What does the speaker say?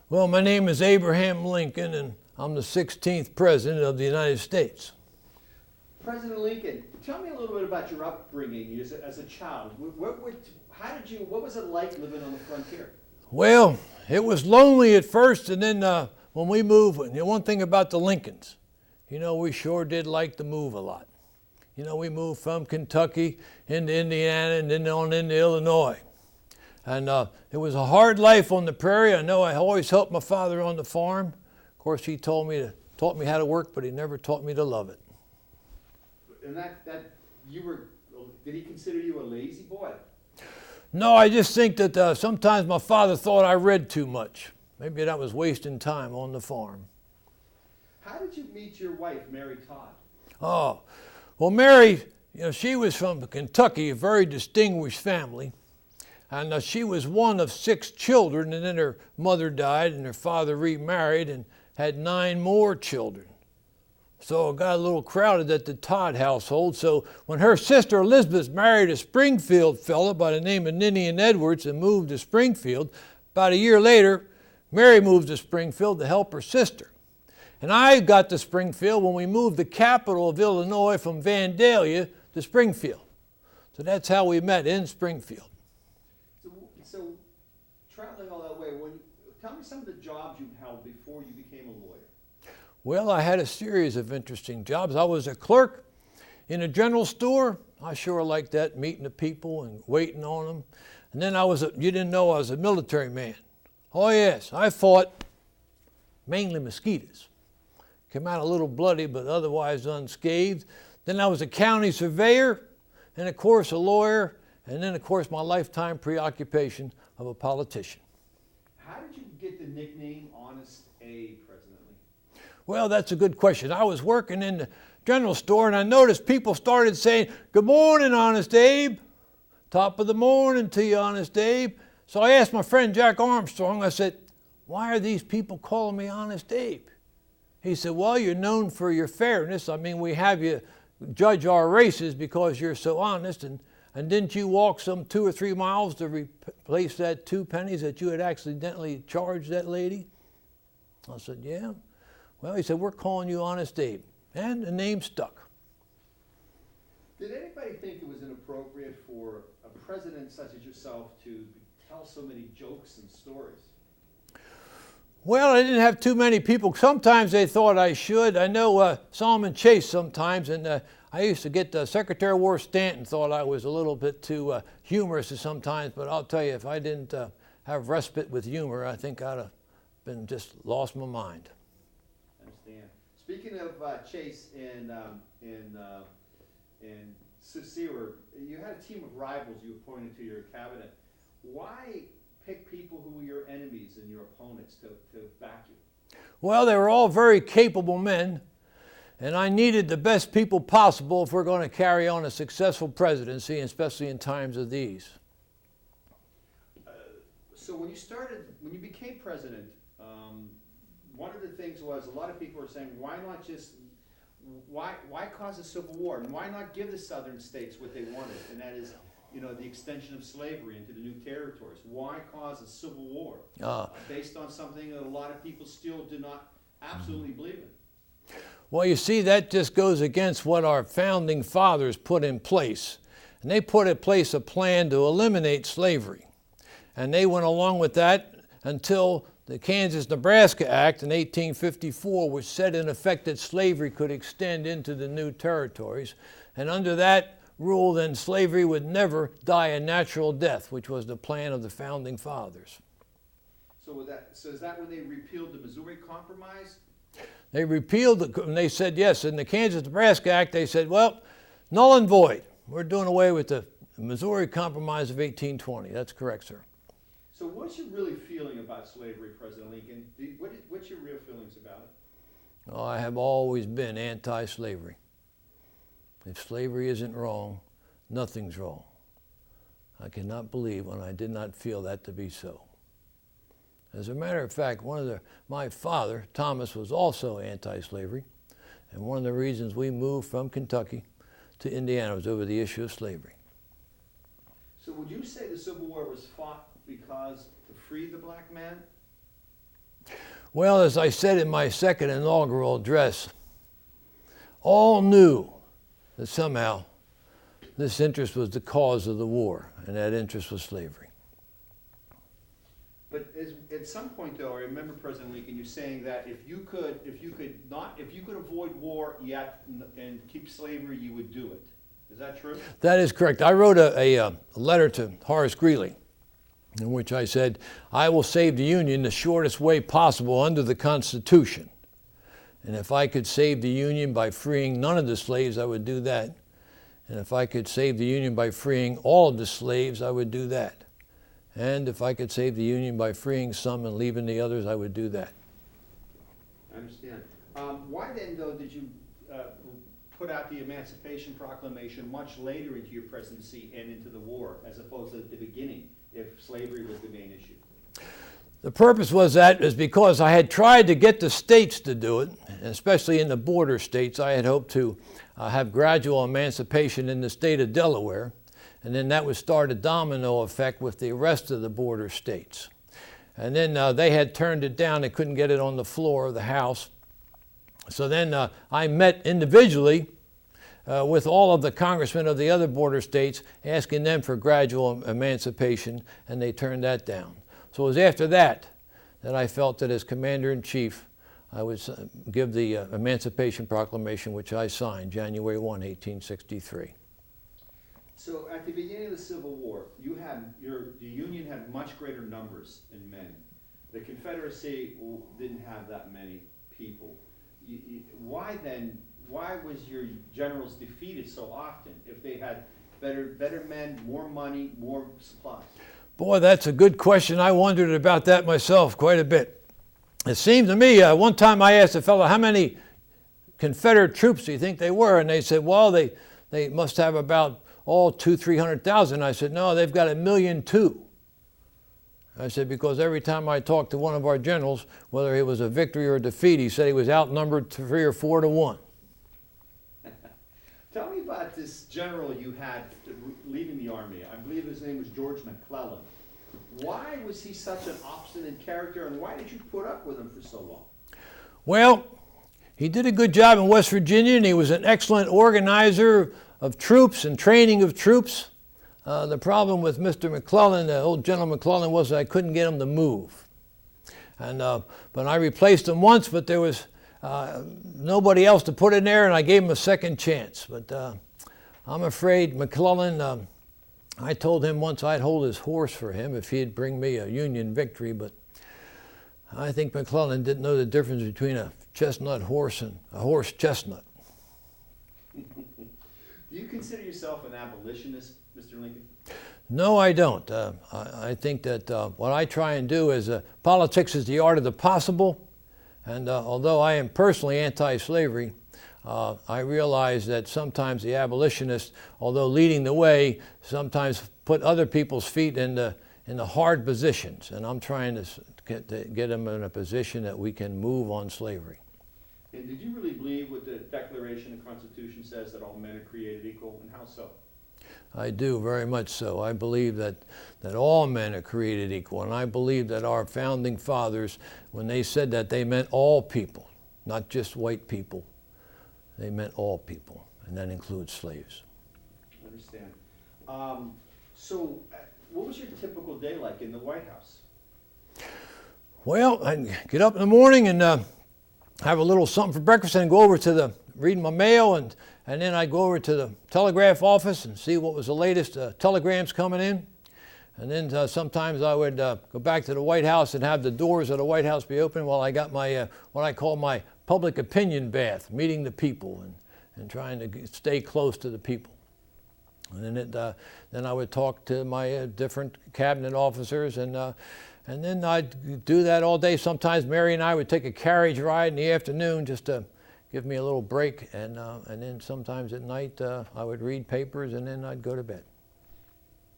Well, my name is Abraham Lincoln, and I'm the 16th President of the United States. President Lincoln, tell me a little bit about your upbringing as a child. What was it like living on the frontier? Well, it was lonely at first, and then when we moved, one thing about the Lincolns, we sure did like to move a lot. We moved from Kentucky into Indiana and then on into Illinois. And it was a hard life on the prairie. I know I always helped my father on the farm. Of course, he taught me how to work, but he never taught me to love it. And did he consider you a lazy boy? No, I just think that sometimes my father thought I read too much. Maybe that was wasting time on the farm. How did you meet your wife, Mary Todd? Oh, well, Mary, she was from Kentucky, a very distinguished family. And she was one of 6 children, and then her mother died, and her father remarried and had 9 more children. So it got a little crowded at the Todd household. So when her sister Elizabeth married a Springfield fellow by the name of Ninian Edwards and moved to Springfield, about a year later, Mary moved to Springfield to help her sister. And I got to Springfield when we moved the capital of Illinois from Vandalia to Springfield. So that's how we met, in Springfield. So traveling all that way, tell me some of the jobs you held before you became a lawyer. Well, I had a series of interesting jobs. I was a clerk in a general store. I sure liked that, meeting the people and waiting on them. And then you didn't know I was a military man. Oh yes, I fought mainly mosquitoes. Came out a little bloody, but otherwise unscathed. Then I was a county surveyor, and of course a lawyer, and then of course my lifetime preoccupation of a politician. How did you get the nickname Honest Abe, President Lincoln? Well, that's a good question. I was working in the general store, and I noticed people started saying, "Good morning, Honest Abe. Top of the morning to you, Honest Abe." So I asked my friend Jack Armstrong, I said, "Why are these people calling me Honest Abe?" He said, "Well, you're known for your fairness. I mean, we have you judge our races because you're so honest, and didn't you walk some 2 or 3 miles to replace that 2 pennies that you had accidentally charged that lady?" I said, "Yeah." Well, he said, "We're calling you Honest Abe." And the name stuck. Did anybody think it was inappropriate for a president such as yourself to tell so many jokes and stories? Well, I didn't have too many people. Sometimes they thought I should. I know Solomon Chase sometimes, and I used to get Secretary of War Stanton thought I was a little bit too humorous sometimes, but I'll tell you, if I didn't have respite with humor, I think I'd have been just lost my mind. I understand. Speaking of Chase and Seward, you had a team of rivals you appointed to your cabinet. Why pick people who were your enemies and your opponents to back you? Well, they were all very capable men, and I needed the best people possible if we're going to carry on a successful presidency, especially in times of these. So when you became president, one of the things was a lot of people were saying, why cause a civil war, and why not give the southern states what they wanted, and that is, the extension of slavery into the new territories. Why cause a civil war based on something that a lot of people still do not absolutely believe in? Well, you see, that just goes against what our founding fathers put in place. And they put in place a plan to eliminate slavery. And they went along with that until the Kansas-Nebraska Act in 1854, which set in effect that slavery could extend into the new territories. And under that rule, then slavery would never die a natural death, which was the plan of the founding fathers. So is that when they repealed the Missouri Compromise? They repealed and they said yes. In the Kansas-Nebraska Act, they said, well, null and void. We're doing away with the Missouri Compromise of 1820. That's correct, sir. So what's your really feeling about slavery, President Lincoln? What's your real feelings about it? Oh, I have always been anti-slavery. If slavery isn't wrong, nothing's wrong. I cannot believe when I did not feel that to be so. As a matter of fact, my father, Thomas, was also anti-slavery, and one of the reasons we moved from Kentucky to Indiana was over the issue of slavery. So would you say the Civil War was fought because to free the black man? Well, as I said in my second inaugural address, all knew that somehow this interest was the cause of the war, and that interest was slavery. But at some point, though, I remember President Lincoln, you saying that if you could avoid war yet and keep slavery, you would do it. Is that true? That is correct. I wrote a letter to Horace Greeley in which I said, I will save the Union the shortest way possible under the Constitution. And if I could save the Union by freeing none of the slaves, I would do that. And if I could save the Union by freeing all of the slaves, I would do that. And if I could save the Union by freeing some and leaving the others, I would do that. I understand. Why then, though, did you put out the Emancipation Proclamation much later into your presidency and into the war, as opposed to at the beginning, if slavery was the main issue? The purpose was because I had tried to get the states to do it, especially in the border states. I had hoped to have gradual emancipation in the state of Delaware, and then that would start a domino effect with the rest of the border states. And then they had turned it down. They couldn't get it on the floor of the House. So then I met individually with all of the congressmen of the other border states, asking them for gradual emancipation, and they turned that down. So it was after that I felt that as Commander-in-Chief, I would give the Emancipation Proclamation, which I signed January 1, 1863. So at the beginning of the Civil War, the Union had much greater numbers in men. The Confederacy didn't have that many people. Why was your generals defeated so often if they had better men, more money, more supplies? Boy, that's a good question. I wondered about that myself quite a bit. It seemed to me, one time I asked a fellow, how many Confederate troops do you think they were? And they said, well, they must have about 200,000-300,000. I said, no, they've got 1.2 million. I said, because every time I talked to one of our generals, whether it was a victory or a defeat, he said he was outnumbered 3 or 4 to 1. Tell me about this general you had leaving the Army. I believe his name was George McClellan. Why was he such an obstinate character, and why did you put up with him for so long? Well, he did a good job in West Virginia, and he was an excellent organizer of troops and training of troops. The problem with Mr. McClellan, old General McClellan, was that I couldn't get him to move. And but I replaced him once, but there was nobody else to put in there, and I gave him a second chance. But I'm afraid McClellan, I told him once I'd hold his horse for him if he'd bring me a Union victory, but I think McClellan didn't know the difference between a chestnut horse and a horse chestnut. Do you consider yourself an abolitionist, Mr. Lincoln? No, I don't. I think that what I try and do is politics is the art of the possible. And although I am personally anti-slavery, I realize that sometimes the abolitionists, although leading the way, sometimes put other people's feet in the hard positions. And I'm trying to get them in a position that we can move on slavery. And did you really believe what the Declaration and Constitution says, that all men are created equal, and how so? I do, very much so. I believe that all men are created equal, and I believe that our founding fathers, when they said that, they meant all people, not just white people. They meant all people, and that includes slaves. I understand. So what was your typical day like in the White House? Well, I'd get up in the morning and have a little something for breakfast and go over to read my mail, and then I'd go over to the telegraph office and see what was the latest telegrams coming in. And then sometimes I would go back to the White House and have the doors of the White House be open while I got my what I call my public opinion bath, meeting the people and trying to stay close to the people. And then I would talk to my different cabinet officers, and then I'd do that all day. Sometimes Mary and I would take a carriage ride in the afternoon just to give me a little break, and then sometimes at night I would read papers, and then I'd go to bed.